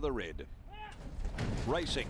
The red. Racing.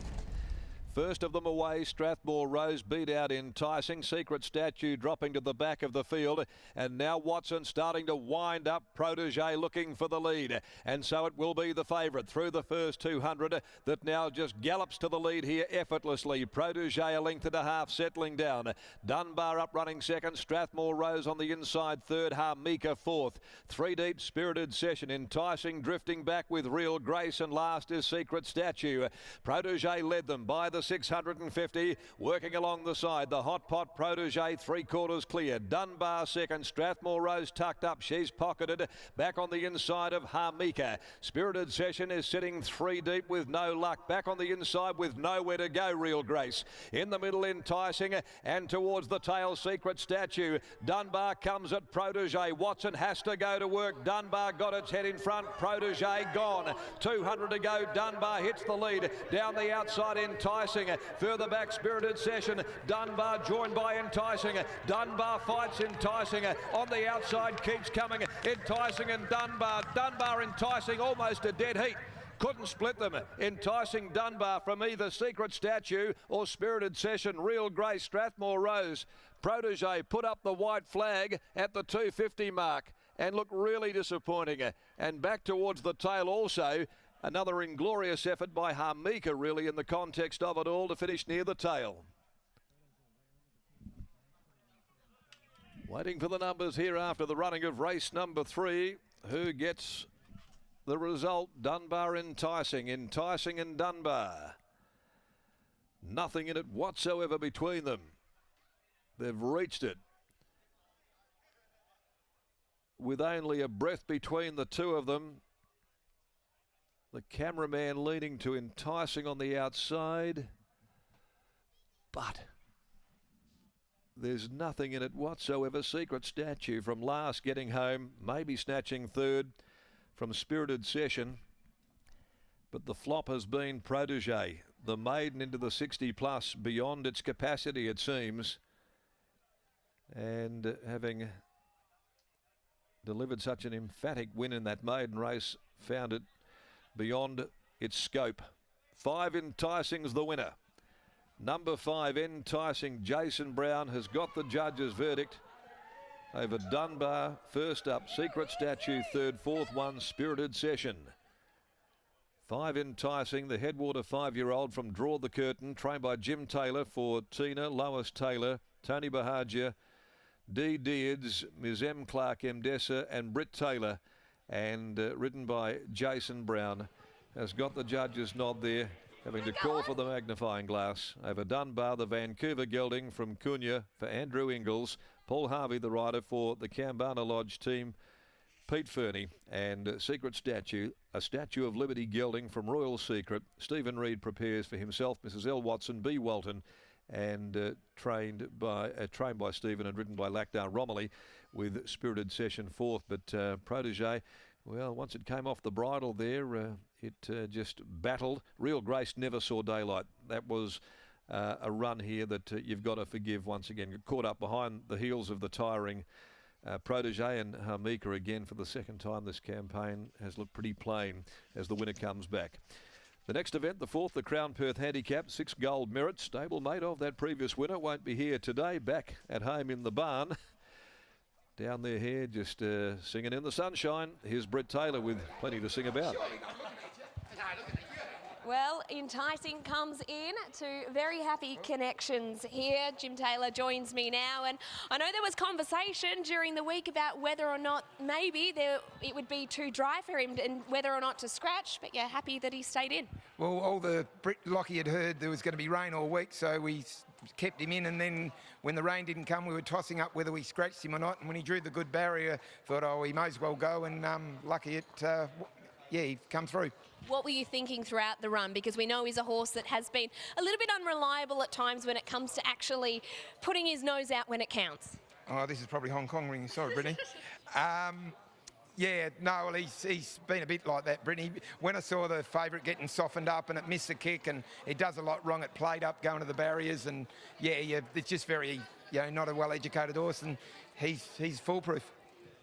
First of them away, Strathmore Rose beat out Enticing. Secret Statue dropping to the back of the field. And now Watson starting to wind up. Protege looking for the lead. And so it will be the favourite through the first 200 that now just gallops to the lead here effortlessly. Protege a length and a half settling down. Dunbar up running second. Strathmore Rose on the inside third. Harmika fourth. Three deep Spirited Session. Enticing drifting back with Real Grace. And last is Secret Statue. Protege led them by the 650, working along the side. The hot pot Protege 3/4 clear. Dunbar second. Strathmore Rose tucked up. She's pocketed. Back on the inside of Harmika. Spirited Session is sitting three deep with no luck. Back on the inside with nowhere to go. Real Grace. In the middle Enticing, and towards the tail Secret Statue. Dunbar comes at Protege. Watson has to go to work. Dunbar got its head in front. Protege gone. 200 to go. Dunbar hits the lead. Down the outside Enticing. Further back Spirited Session. Dunbar joined by Enticing. Dunbar fights Enticing. On the outside keeps coming. Enticing and Dunbar. Dunbar Enticing almost a dead heat. Couldn't split them. Enticing Dunbar from either Secret Statue or Spirited Session. Real Grace, Strathmore Rose. Protege put up the white flag at the 250 mark and looked really disappointing. And back towards the tail also. Another inglorious effort by Harmika, really, in the context of it all, to finish near the tail. Waiting for the numbers here after the running of race number 3. Who gets the result? Dunbar Enticing. Enticing and Dunbar. Nothing in it whatsoever between them. They've reached it with only a breath between the two of them. The cameraman leaning to Enticing on the outside. But there's nothing in it whatsoever. Secret Statue from last getting home, maybe snatching third from Spirited Session. But the flop has been Protege, the maiden into the 60 plus, beyond its capacity it seems. And having delivered such an emphatic win in that maiden race, found it beyond its scope. 5 Enticing's the winner. Number 5 Enticing, Jason Brown, has got the judge's verdict over Dunbar. First up, Secret Statue third, fourth one, Spirited Session. 5 Enticing, the Headwater 5-year-old from Draw the Curtain, trained by Jim Taylor for Tina, Lois Taylor, Tony Bahagia, Dee Deards, Ms M Clark Mdessa and Britt Taylor, and ridden by Jason Brown, has got the judge's nod there, having to call for the magnifying glass over Dunbar, the Vancouver gelding from Cunha for Andrew Ingles, Paul Harvey, the rider for the Kambana Lodge team, Pete Fernie, and Secret Statue, a Statue of Liberty gelding from Royal Secret. Stephen Reid prepares for himself, Mrs L Watson, B Walton, and trained by Stephen and ridden by Lachdar Romilly, with Spirited Session fourth. But Protege, well, once it came off the bridle there, it just battled. Real Grace never saw daylight. That was a run here that you've got to forgive once again. Got caught up behind the heels of the tiring Protege, and Harmika again for the second time this campaign has looked pretty plain as the winner comes back. The next event, the fourth, the Crown Perth Handicap, 6 gold merit, stablemate of that previous winner, won't be here today, back at home in the barn. Down there here, just singing in the sunshine. Here's Britt Taylor with plenty to sing about. Well, Enticing comes in to very happy connections here. Jim Taylor joins me now, and I know there was conversation during the week about whether or not maybe it would be too dry for him and whether or not to scratch, but you're happy that he stayed in. Well, all the Lockie had heard there was going to be rain all week, so we kept him in, and then when the rain didn't come, we were tossing up whether we scratched him or not, and when he drew the good barrier, thought, oh, he may as well go, and lucky it, yeah, he come through. What were you thinking throughout the run? Because we know he's a horse that has been a little bit unreliable at times when it comes to actually putting his nose out when it counts. Oh, this is probably Hong Kong ringing. Sorry, Brittany. Yeah, no, well, he's been a bit like that, Brittany. When I saw the favourite getting softened up and it missed the kick and it does a lot wrong, it played up going to the barriers, and yeah, it's just very, not a well-educated horse, and he's foolproof.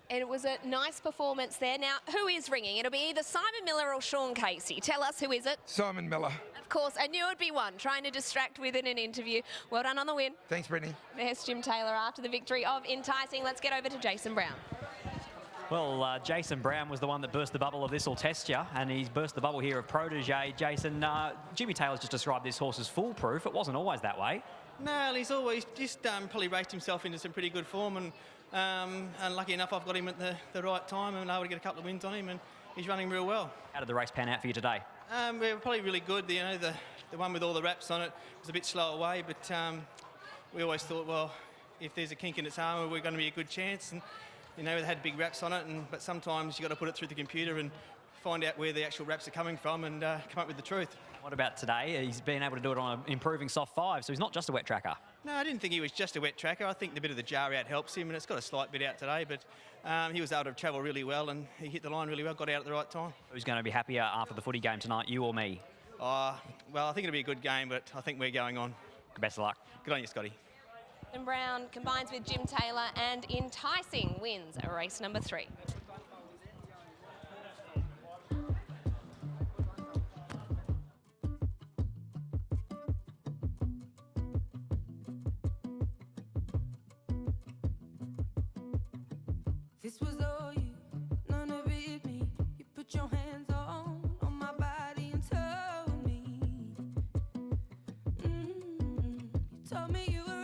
And it was a nice performance there. Now, who is ringing? It'll be either Simon Miller or Sean Casey. Tell us, who is it? Simon Miller. Of course, I knew it'd be one, trying to distract within an interview. Well done on the win. Thanks, Brittany. There's Jim Taylor after the victory of Enticing. Let's get over to Jason Brown. Well, Jason Brown was the one that burst the bubble of This'll Test Ya, and he's burst the bubble here of Protege. Jason, Jimmy Taylor's just described this horse as foolproof. It wasn't always that way. No, he's always just probably raced himself into some pretty good form, and lucky enough I've got him at the right time and able to get a couple of wins on him, and he's running real well. How did the race pan out for you today? We're probably really good. You know, the one with all the wraps on it was a bit slow away, but we always thought, well, if there's a kink in its armour, we're going to be a good chance. And you know, it had big wraps on it, but sometimes you've got to put it through the computer and find out where the actual wraps are coming from and come up with the truth. What about today? He's been able to do it on an improving soft 5, so he's not just a wet tracker. No, I didn't think he was just a wet tracker. I think the bit of the jar out helps him, and it's got a slight bit out today, but he was able to travel really well, and he hit the line really well, got out at the right time. Who's going to be happier after the footy game tonight, you or me? Well, I think it'll be a good game, but I think we're going on. Best of luck. Good on you, Scotty. And Brown combines with Jim Taylor, and Enticing wins race number 3. This was all you, none of it me. You put your hands on my body and told me, you told me you were